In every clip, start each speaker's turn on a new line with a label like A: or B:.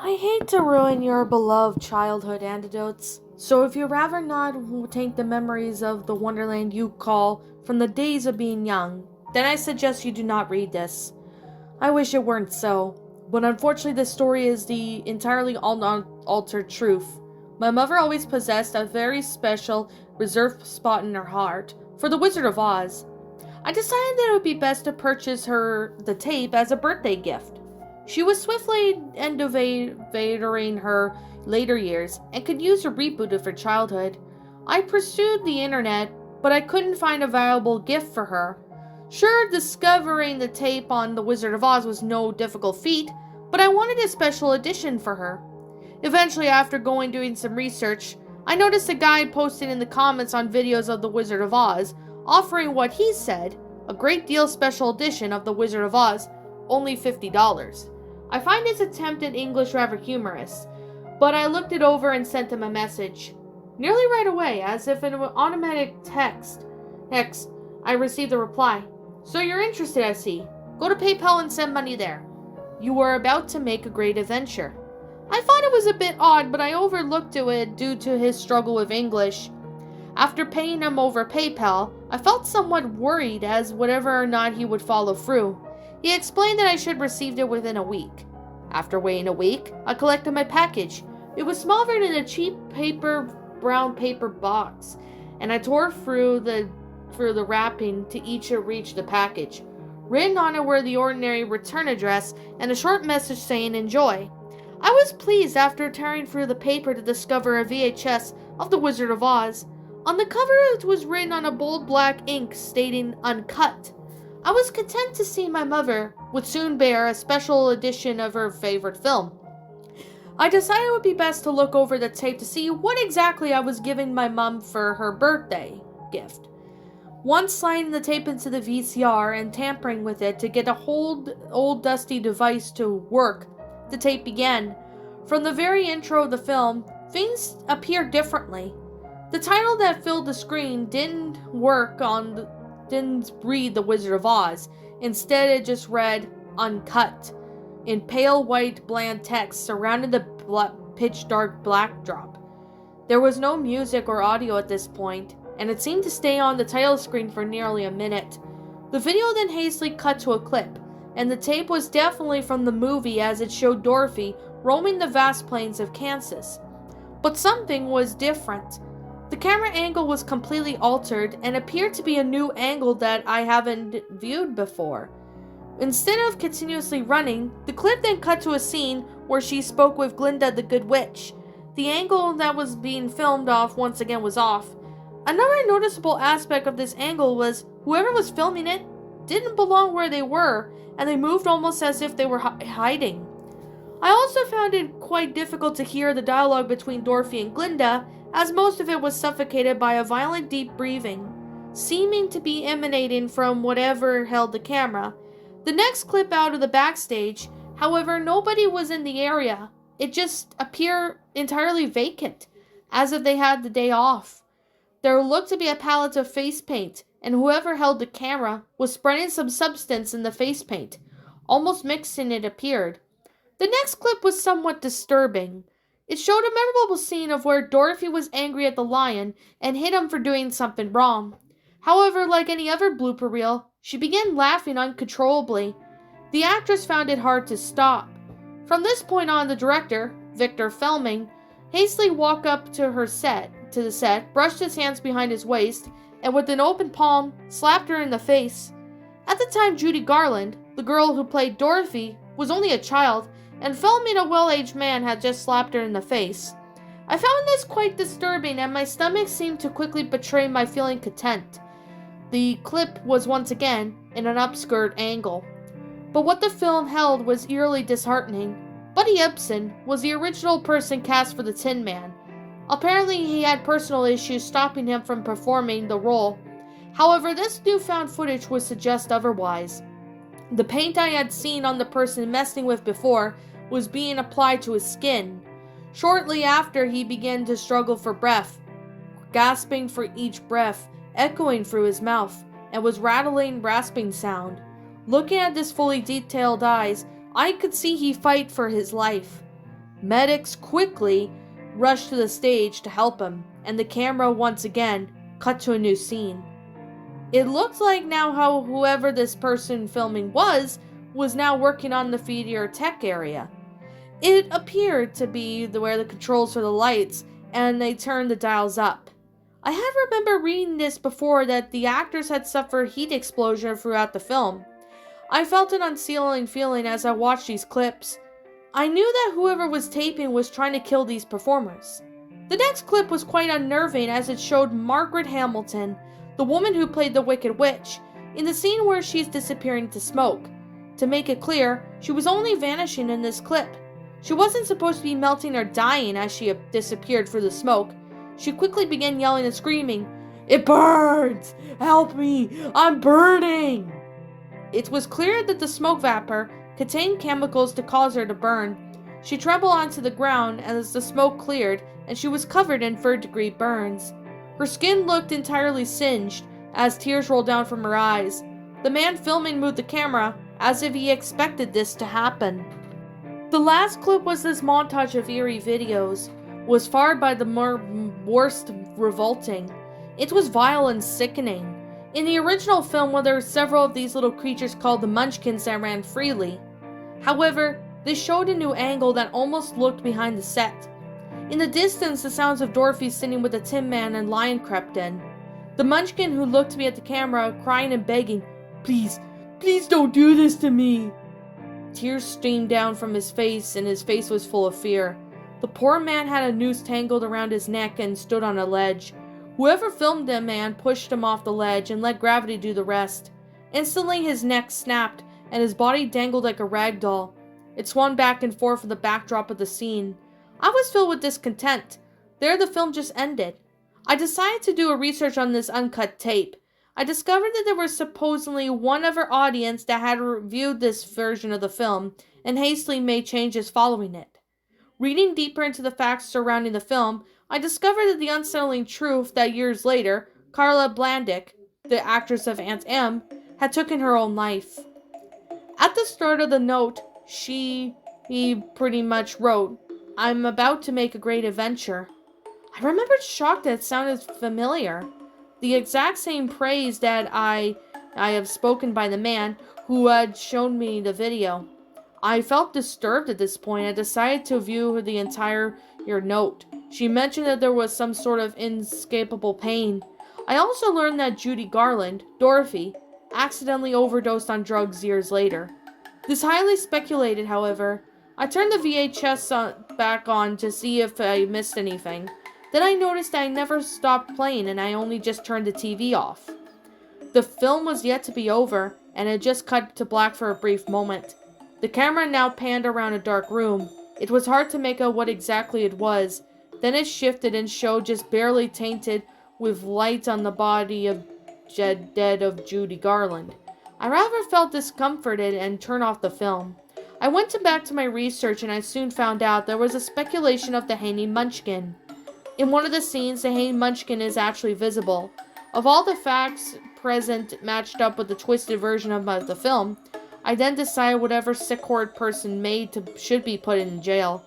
A: I hate to ruin your beloved childhood anecdotes, so if you'd rather not take the memories of the wonderland you call from the days of being young, then I suggest you do not read this. I wish it weren't so, but unfortunately this story is the entirely unaltered truth. My mother always possessed a very special, reserved spot in her heart for the Wizard of Oz. I decided that it would be best to purchase her the tape as a birthday gift. She was swiftly endovatoring her later years and could use a reboot of her childhood. I pursued the internet, but I couldn't find a valuable gift for her. Sure, discovering the tape on The Wizard of Oz was no difficult feat, but I wanted a special edition for her. Eventually, after doing some research, I noticed a guy posting in the comments on videos of The Wizard of Oz, offering what he said, a great deal special edition of The Wizard of Oz, only $50. I find his attempt at English rather humorous, but I looked it over and sent him a message. Nearly right away, as if in an automatic text, I received a reply. So you're interested, I see. Go to PayPal and send money there. You are about to make a great adventure. I thought it was a bit odd, but I overlooked it due to his struggle with English. After paying him over PayPal, I felt somewhat worried as whether or not he would follow through. He explained that I should receive it within a week. After waiting a week, I collected my package. It was smaller than a cheap brown paper box, and I tore through the wrapping to each reach the package. Written on it were the ordinary return address and a short message saying enjoy. I was pleased after tearing through the paper to discover a VHS of The Wizard of Oz. On the cover it was written on a bold black ink stating Uncut. I was content to see my mother would soon bear a special edition of her favorite film. I decided it would be best to look over the tape to see what exactly I was giving my mom for her birthday gift. Once sliding the tape into the VCR and tampering with it to get a old dusty device to work, the tape began. From the very intro of the film, things appeared differently. The title that filled the screen didn't read The Wizard of Oz. Instead, it just read Uncut in pale white bland text surrounding the pitch dark backdrop. There was no music or audio at this point, and it seemed to stay on the title screen for nearly a minute. The video then hastily cut to a clip, and the tape was definitely from the movie as it showed Dorothy roaming the vast plains of Kansas. But something was different. The camera angle was completely altered and appeared to be a new angle that I haven't viewed before. Instead of continuously running, the clip then cut to a scene where she spoke with Glinda the Good Witch. The angle that was being filmed off once again was off. Another noticeable aspect of this angle was whoever was filming it didn't belong where they were, and they moved almost as if they were hiding. I also found it quite difficult to hear the dialogue between Dorothy and Glinda, as most of it was suffocated by a violent deep breathing, seeming to be emanating from whatever held the camera. The next clip out of the backstage, however, nobody was in the area. It just appeared entirely vacant, as if they had the day off. There looked to be a palette of face paint, and whoever held the camera was spreading some substance in the face paint. Almost mixing it appeared. The next clip was somewhat disturbing. It showed a memorable scene of where Dorothy was angry at the lion and hit him for doing something wrong. However, like any other blooper reel, she began laughing uncontrollably. The actress found it hard to stop. From this point on, the director, Victor Fleming, hastily walked up to the set, brushed his hands behind his waist, and with an open palm, slapped her in the face. At the time, Judy Garland, the girl who played Dorothy, was only a child, and Fleming, a well-aged man, had just slapped her in the face. I found this quite disturbing, and my stomach seemed to quickly betray my feeling content. The clip was once again in an upskirt angle. But what the film held was eerily disheartening. Buddy Ebsen was the original person cast for the Tin Man. Apparently he had personal issues stopping him from performing the role. However, this newfound footage would suggest otherwise. The paint I had seen on the person messing with before was being applied to his skin. Shortly after, he began to struggle for breath, gasping for each breath, echoing through his mouth, and was rattling, rasping sound. Looking at his fully detailed eyes, I could see he fight for his life. Medics quickly rushed to the stage to help him, and the camera once again cut to a new scene. It looked like now how whoever this person filming was now working on the feeder tech area. It appeared to be where the controls for the lights, and they turned the dials up. I had remember reading this before that the actors had suffered heat exposure throughout the film. I felt an unsettling feeling as I watched these clips. I knew that whoever was taping was trying to kill these performers. The next clip was quite unnerving as it showed Margaret Hamilton, the woman who played the Wicked Witch, in the scene where she's disappearing into smoke. To make it clear, she was only vanishing in this clip. She wasn't supposed to be melting or dying as she disappeared through the smoke. She quickly began yelling and screaming, "It burns! Help me! I'm burning!" It was clear that the smoke vapor contained chemicals to cause her to burn. She trembled onto the ground as the smoke cleared, and she was covered in third-degree burns. Her skin looked entirely singed as tears rolled down from her eyes. The man filming moved the camera as if he expected this to happen. The last clip was this montage of eerie videos, was far by the worst revolting. It was vile and sickening. In the original film, there were several of these little creatures called the Munchkins that ran freely. However, they showed a new angle that almost looked behind the set. In the distance, the sounds of Dorothy sitting with the Tin Man and Lion crept in. The Munchkin who looked to me at the camera, crying and begging, "Please, please don't do this to me." Tears streamed down from his face, and his face was full of fear. The poor man had a noose tangled around his neck and stood on a ledge. Whoever filmed the man pushed him off the ledge and let gravity do the rest. Instantly his neck snapped, and his body dangled like a rag doll. It swung back and forth in the backdrop of the scene. I was filled with discontent. There the film just ended. I decided to do a research on this uncut tape. I discovered that there was supposedly one of our audience that had reviewed this version of the film and hastily made changes following it. Reading deeper into the facts surrounding the film, I discovered that the unsettling truth that years later, Carla Blandick, the actress of Aunt Em, had taken her own life. At the start of the note, he pretty much wrote, "I'm about to make a great adventure." I remembered shocked that it sounded familiar. The exact same praise that I have spoken by the man who had shown me the video. I felt disturbed at this point and decided to view the entire note. She mentioned that there was some sort of inescapable pain. I also learned that Judy Garland, Dorothy, accidentally overdosed on drugs years later. This highly speculated, however. I turned the VHS back on to see if I missed anything. Then I noticed that I never stopped playing and I only just turned the TV off. The film was yet to be over, and it just cut to black for a brief moment. The camera now panned around a dark room. It was hard to make out what exactly it was. Then it shifted and showed just barely tainted with light on the body of dead of Judy Garland. I rather felt discomforted and turned off the film. I went back to my research and I soon found out there was a speculation of the hanging munchkin. In one of the scenes, the hanging munchkin is actually visible. Of all the facts present matched up with the twisted version of the film, I then decided whatever sick-horrid person should be put in jail.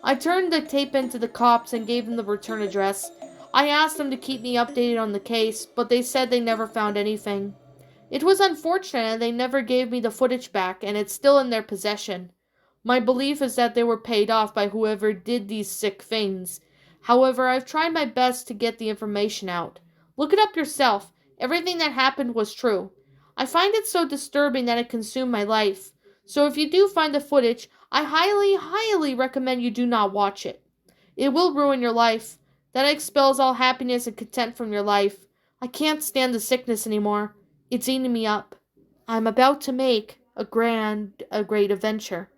A: I turned the tape into the cops and gave them the return address. I asked them to keep me updated on the case, but they said they never found anything. It was unfortunate they never gave me the footage back, and it's still in their possession. My belief is that they were paid off by whoever did these sick things. However, I've tried my best to get the information out. Look it up yourself. Everything that happened was true. I find it so disturbing that it consumed my life. So if you do find the footage, I highly recommend you do not watch it. It will ruin your life. That expels all happiness and content from your life. I can't stand the sickness anymore. It's eating me up. I'm about to make a great adventure.